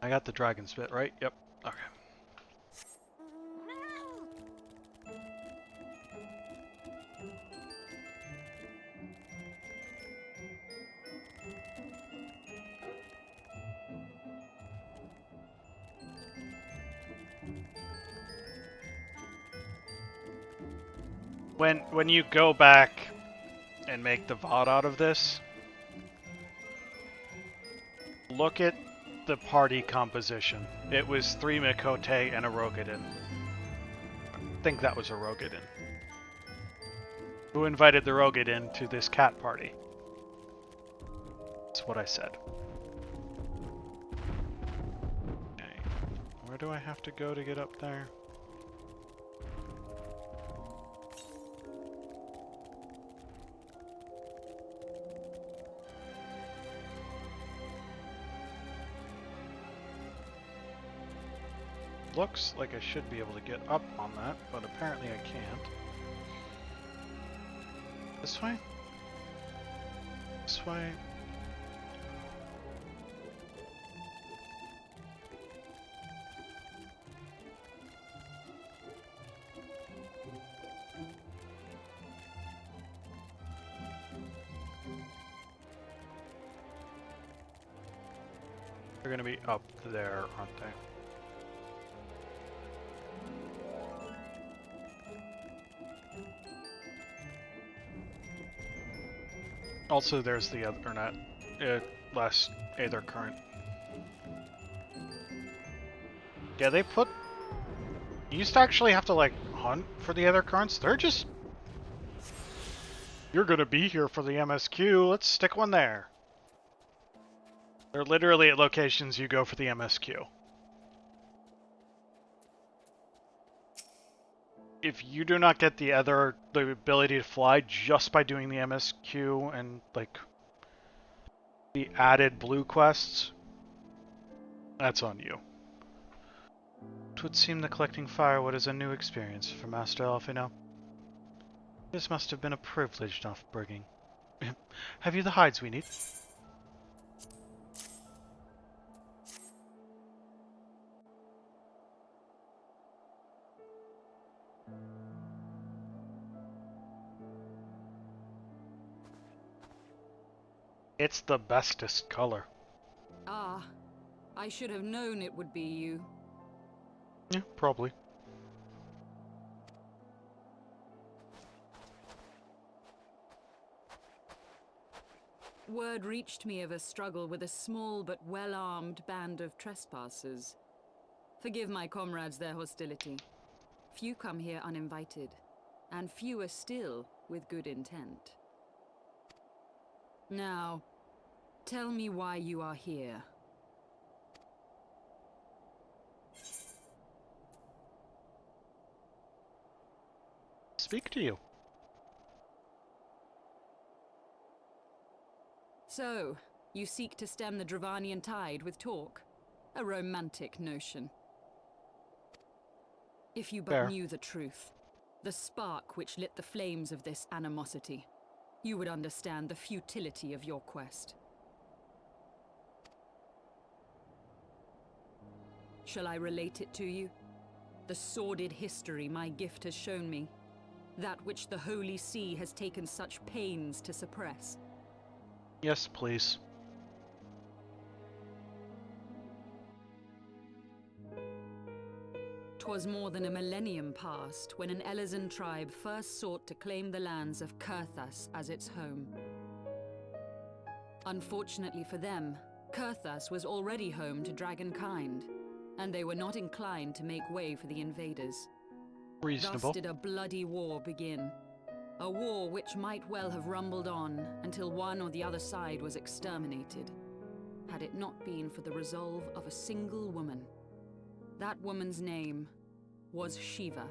I got the dragon spit, right? Yep. Okay. When you go back and make the VOD out of this, look at the party composition. It was 3 Miqo'te and a Rogadin. I think that was a Rogadin. Who invited the Rogadin to this cat party? That's what I said. Okay. Where do I have to go to get up there? Looks like I should be able to get up on that, but apparently I can't. This way? This way? They're gonna be up there, aren't they? Also, there's the other, or not, last Aether Current. Yeah, they put... You used to actually have to, like, hunt for the Aether Currents. They're just... You're gonna be here for the MSQ, let's stick one there. They're literally at locations you go for the MSQ. If you do not get the ability to fly just by doing the MSQ and, like, the added blue quests, that's on you. It would seem that collecting firewood is a new experience for Master Alfino. This must have been a privileged upbringing. Have you the hides we need? It's the bestest color. Ah, I should have known it would be you. Yeah, probably. Word reached me of a struggle with a small but well-armed band of trespassers. Forgive my comrades their hostility. Few come here uninvited, and fewer still with good intent. Now, tell me why you are here. Speak to you. So, you seek to stem the Dravanian tide with talk? A romantic notion. If you but Fair. knew the truth, the spark which lit the flames of this animosity, you would understand the futility of your quest. Shall I relate it to you? The sordid history my gift has shown me. That which the Holy See has taken such pains to suppress. Yes, please. 'Twas more than a millennium past when an Elizan tribe first sought to claim the lands of Kurthas as its home. Unfortunately for them, Kurthas was already home to dragonkind, and they were not inclined to make way for the invaders. Reasonable. Thus did a bloody war begin. A war which might well have rumbled on until one or the other side was exterminated, had it not been for the resolve of a single woman. That woman's name was Shiva.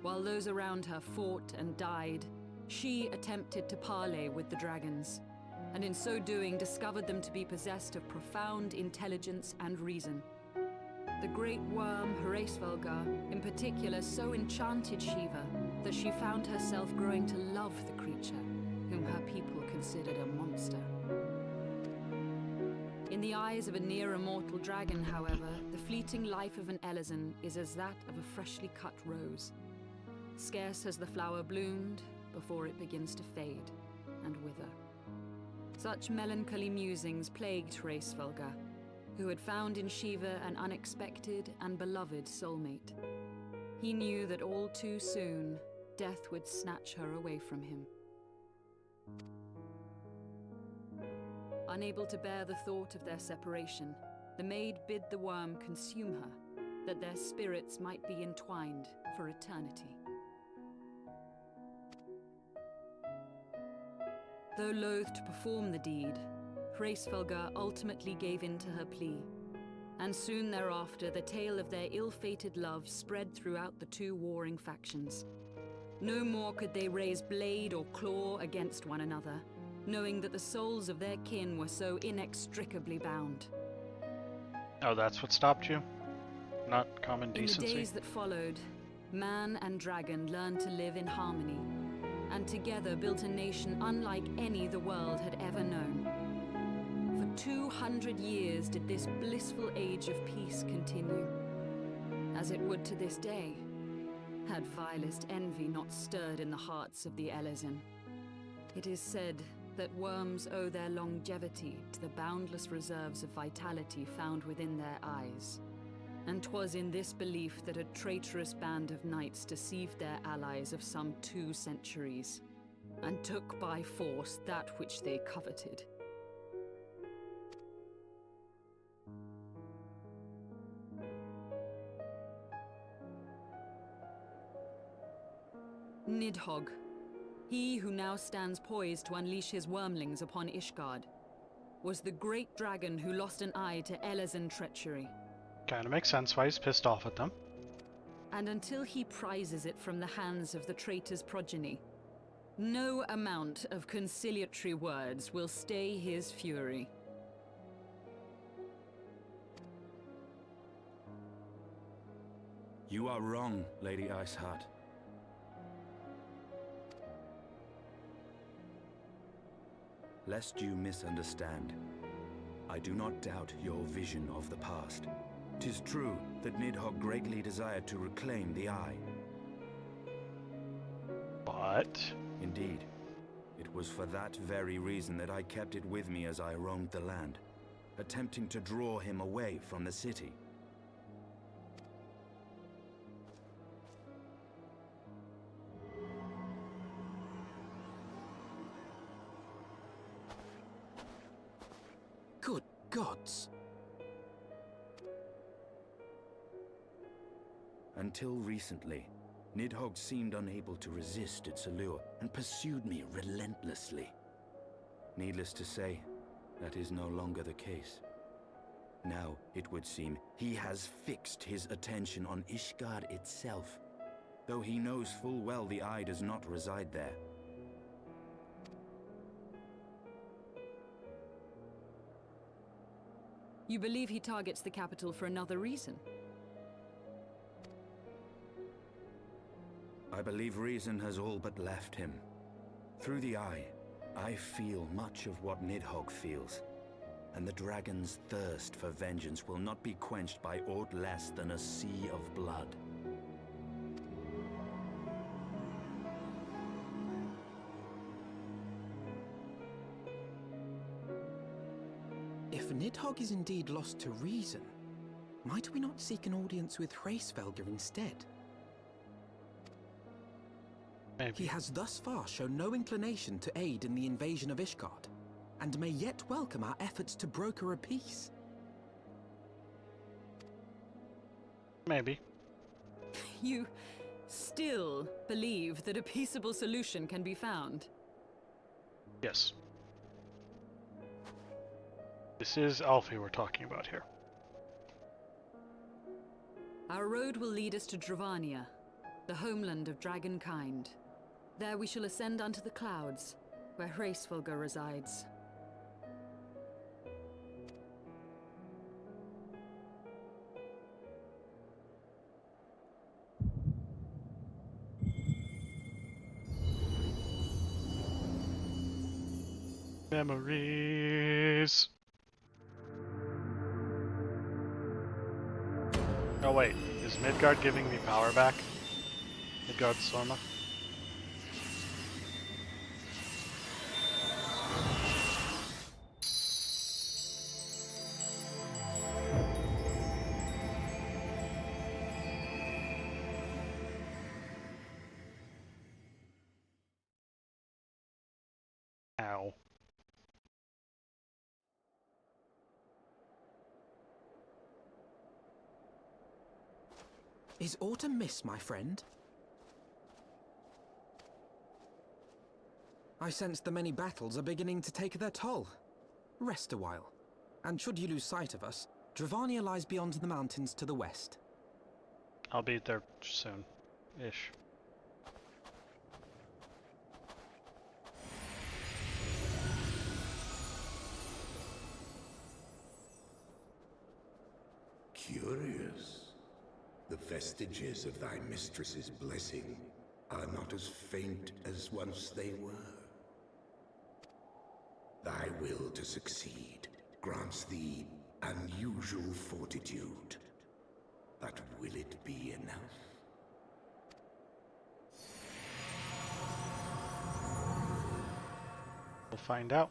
While those around her fought and died, she attempted to parley with the dragons, and in so doing discovered them to be possessed of profound intelligence and reason. The great worm Heavensward, in particular, so enchanted Shiva that she found herself growing to love the creature, whom her people considered a monster. In the eyes of a near-immortal dragon, however, the fleeting life of an Elezen is as that of a freshly cut rose. Scarce has the flower bloomed before it begins to fade and wither. Such melancholy musings plagued Hraesvelga, who had found in Shiva an unexpected and beloved soulmate. He knew that all too soon, death would snatch her away from him. Unable to bear the thought of their separation, the maid bid the worm consume her, that their spirits might be entwined for eternity. Though loath to perform the deed, Hraesvelga ultimately gave in to her plea, and soon thereafter the tale of their ill-fated love spread throughout the two warring factions. No more could they raise blade or claw against one another, knowing that the souls of their kin were so inextricably bound. Oh, that's what stopped you? Not common decency? In the days that followed, man and dragon learned to live in harmony, and together built a nation unlike any the world had ever known. For 200 years did this blissful age of peace continue, as it would to this day, had vilest envy not stirred in the hearts of the Elezen. It is said that worms owe their longevity to the boundless reserves of vitality found within their eyes. And 'twas in this belief that a traitorous band of knights deceived their allies of some 2 centuries, and took by force that which they coveted. Nidhogg, he who now stands poised to unleash his wormlings upon Ishgard, was the great dragon who lost an eye to Elezen treachery. Kinda makes sense why he's pissed off at them. And until he prizes it from the hands of the traitor's progeny, no amount of conciliatory words will stay his fury. You are wrong, Lady Iceheart. Lest you misunderstand, I do not doubt your vision of the past. 'Tis true that Nidhogg greatly desired to reclaim the Eye. But... Indeed, it was for that very reason that I kept it with me as I roamed the land, attempting to draw him away from the city. Good gods! Until recently, Nidhogg seemed unable to resist its allure and pursued me relentlessly. Needless to say, that is no longer the case. Now, it would seem, he has fixed his attention on Ishgard itself, though he knows full well the Eye does not reside there. You believe he targets the capital for another reason? I believe reason has all but left him. Through the Eye, I feel much of what Nidhogg feels, and the dragon's thirst for vengeance will not be quenched by aught less than a sea of blood. If Nidhogg is indeed lost to reason, might we not seek an audience with Hraesvelga instead? maybe. He has thus far shown no inclination to aid in the invasion of Ishgard, and may yet welcome our efforts to broker a peace. Maybe. You still believe that a peaceable solution can be found? Yes. This is Alfie we're talking about here. Our road will lead us to Dravania, the homeland of dragonkind. There we shall ascend unto the clouds, where Hraesvelga resides. Memories. Oh wait, is Midgard giving me power back? Midgard Sorma? Ow. Is autumn mist, my friend? I sense the many battles are beginning to take their toll. Rest a while. And should you lose sight of us, Dravania lies beyond the mountains to the west. I'll be there soon. Ish. Curious. The vestiges of thy mistress's blessing are not as faint as once they were. Thy will to succeed grants thee unusual fortitude. But will it be enough? We'll find out.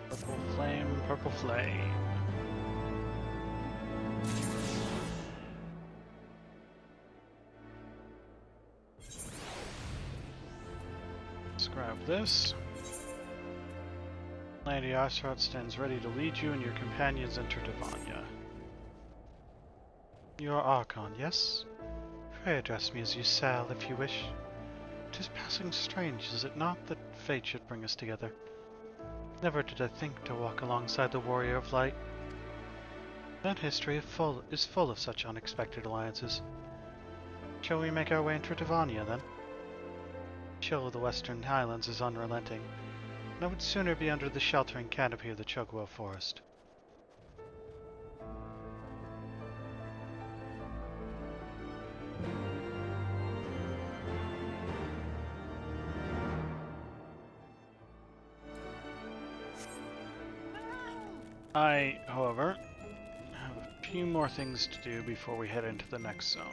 Purple flame, purple flame. Let's grab this. Lady Astaroth stands ready to lead you and your companions enter Devanya. You are Archon, yes? Pray address me as you shall, if you wish. 'Tis passing strange, is it not, that fate should bring us together? Never did I think to walk alongside the warrior of light. That history is full of such unexpected alliances. Shall we make our way into Devanya, then? The chill of the western highlands is unrelenting, and I would sooner be under the sheltering canopy of the Chugwell forest. I, however, have a few more things to do before we head into the next zone.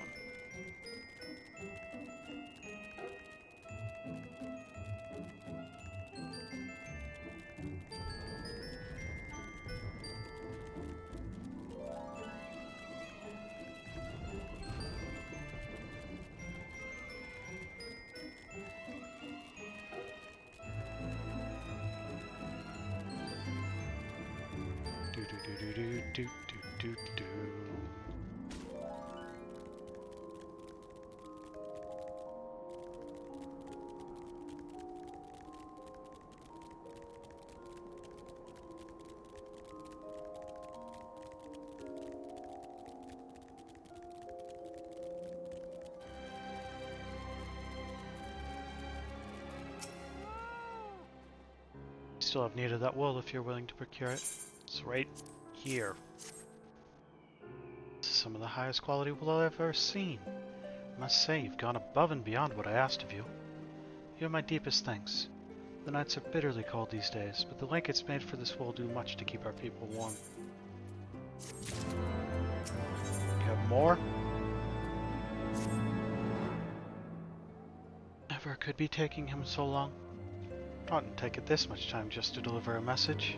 Do. Still have need of that wool if you're willing to procure it. It's right here. This is some of the highest quality wool I've ever seen. I must say, you've gone above and beyond what I asked of you. You have my deepest thanks. The nights are bitterly cold these days, but the blankets made for this wool do much to keep our people warm. You have more? Never could be taking him so long. Oughtn't take it this much time just to deliver a message.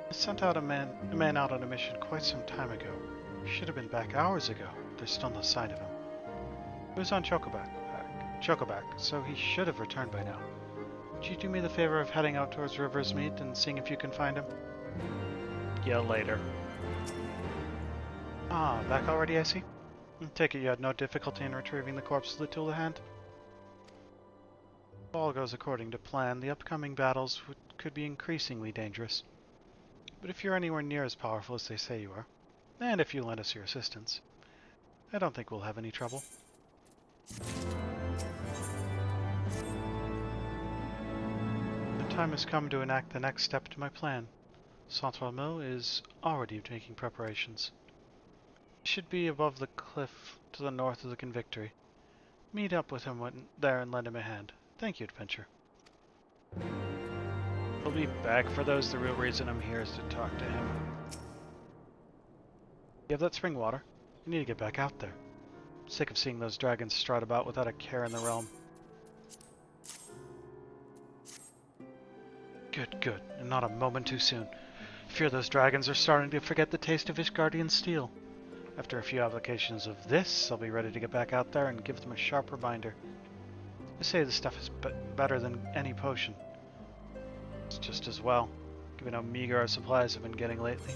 I sent out a man out on a mission quite some time ago. He should have been back hours ago. There's still no sign of him. He was on Chocoback, so he should have returned by now. Would you do me the favor of heading out towards River's Meet and seeing if you can find him? Yeah, later. Ah, back already, I see. Take it you had no difficulty in retrieving the corpse of the Tula Hand? If all goes according to plan, the upcoming battles could be increasingly dangerous. But if you're anywhere near as powerful as they say you are, and if you lend us your assistance, I don't think we'll have any trouble. The time has come to enact the next step to my plan. Saint-Ramo is already making preparations. He should be above the cliff to the north of the Convictory. Meet up with him there and lend him a hand. Thank you, Adventure. He'll be back for those. The real reason I'm here is to talk to him. You have that spring water? You need to get back out there. I'm sick of seeing those dragons strut about without a care in the realm. Good, good, and not a moment too soon. I fear those dragons are starting to forget the taste of Ishgardian steel. After a few applications of this, I'll be ready to get back out there and give them a sharp reminder. They say this stuff is better than any potion. It's just as well, given how meager our supplies have been getting lately.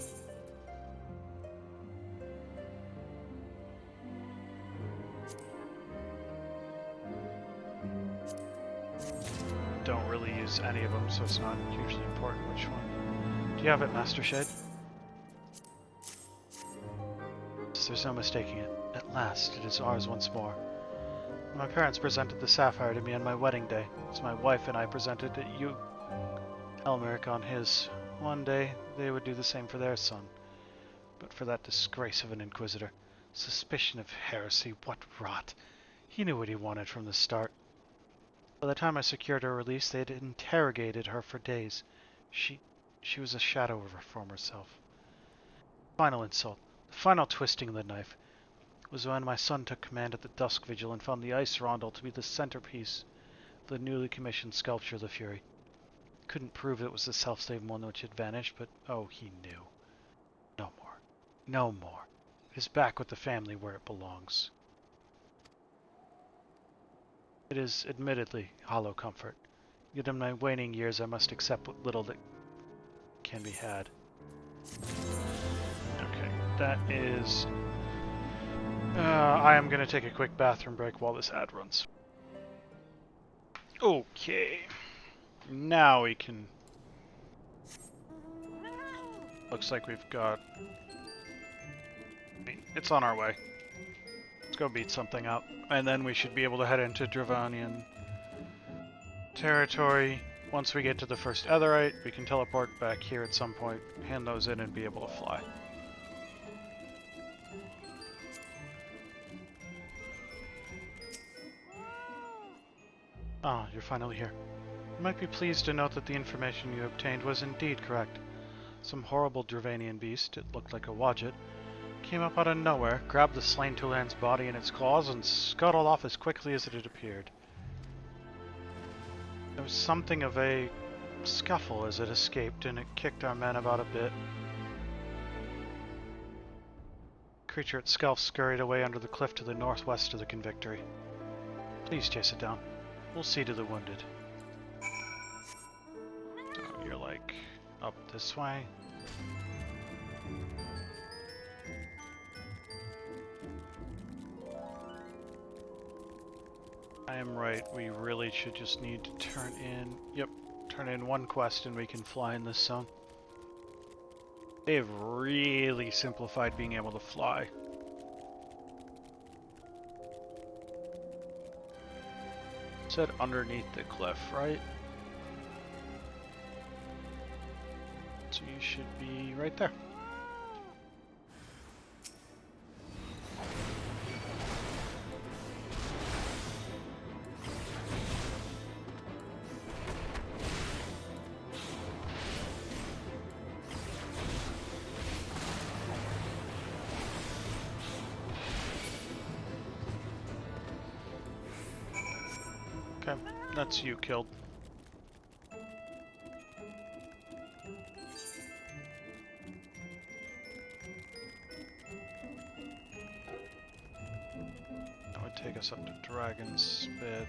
Don't really use any of them, so it's not hugely important which one. Do you have it, Master Shade? There's no mistaking it. At last, it is ours once more. My parents presented the sapphire to me on my wedding day, as my wife and I presented it you, Elmeric, on his. One day, they would do the same for their son. But for that disgrace of an Inquisitor, suspicion of heresy, what rot. He knew what he wanted from the start. By the time I secured her release, they had interrogated her for days. She was a shadow of her former self. Final insult, the final twisting of the knife, was when my son took command at the Dusk Vigil and found the ice rondel to be the centerpiece of the newly commissioned sculpture of the Fury. Couldn't prove it was the self-same one which had vanished, but oh, he knew. No more. No more. It is back with the family where it belongs. It is admittedly hollow comfort, yet in my waning years I must accept what little that can be had. Okay, that is... I am going to take a quick bathroom break while this ad runs. Okay. Now we can... Looks like we've got... It's on our way. Let's go beat something up. And then we should be able to head into Dravanian territory. Once we get to the first Etherite, we can teleport back here at some point, hand those in, and be able to fly. Ah, you're finally here. You might be pleased to note that the information you obtained was indeed correct. Some horrible Dravanian beast, it looked like a Wadjet, came up out of nowhere, grabbed the slain Tulan's body in its claws, and scuttled off as quickly as it had appeared. There was something of a scuffle as it escaped, and it kicked our men about a bit. The creature itself scurried away under the cliff to the northwest of the Convictory. Please chase it down. We'll see to the wounded. Oh, you're like up this way. I am right, we really should just need to turn in one quest and we can fly in this zone. They've really simplified being able to fly. It said underneath the cliff, right? So you should be right there. Okay, that's you killed. That would take us up to Dragon Spit.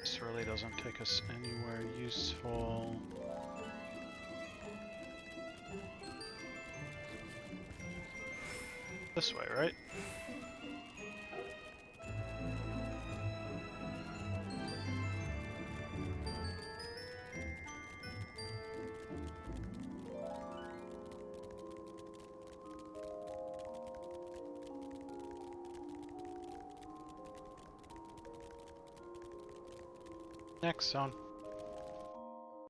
This really doesn't take us anywhere useful. This way, right? Next zone.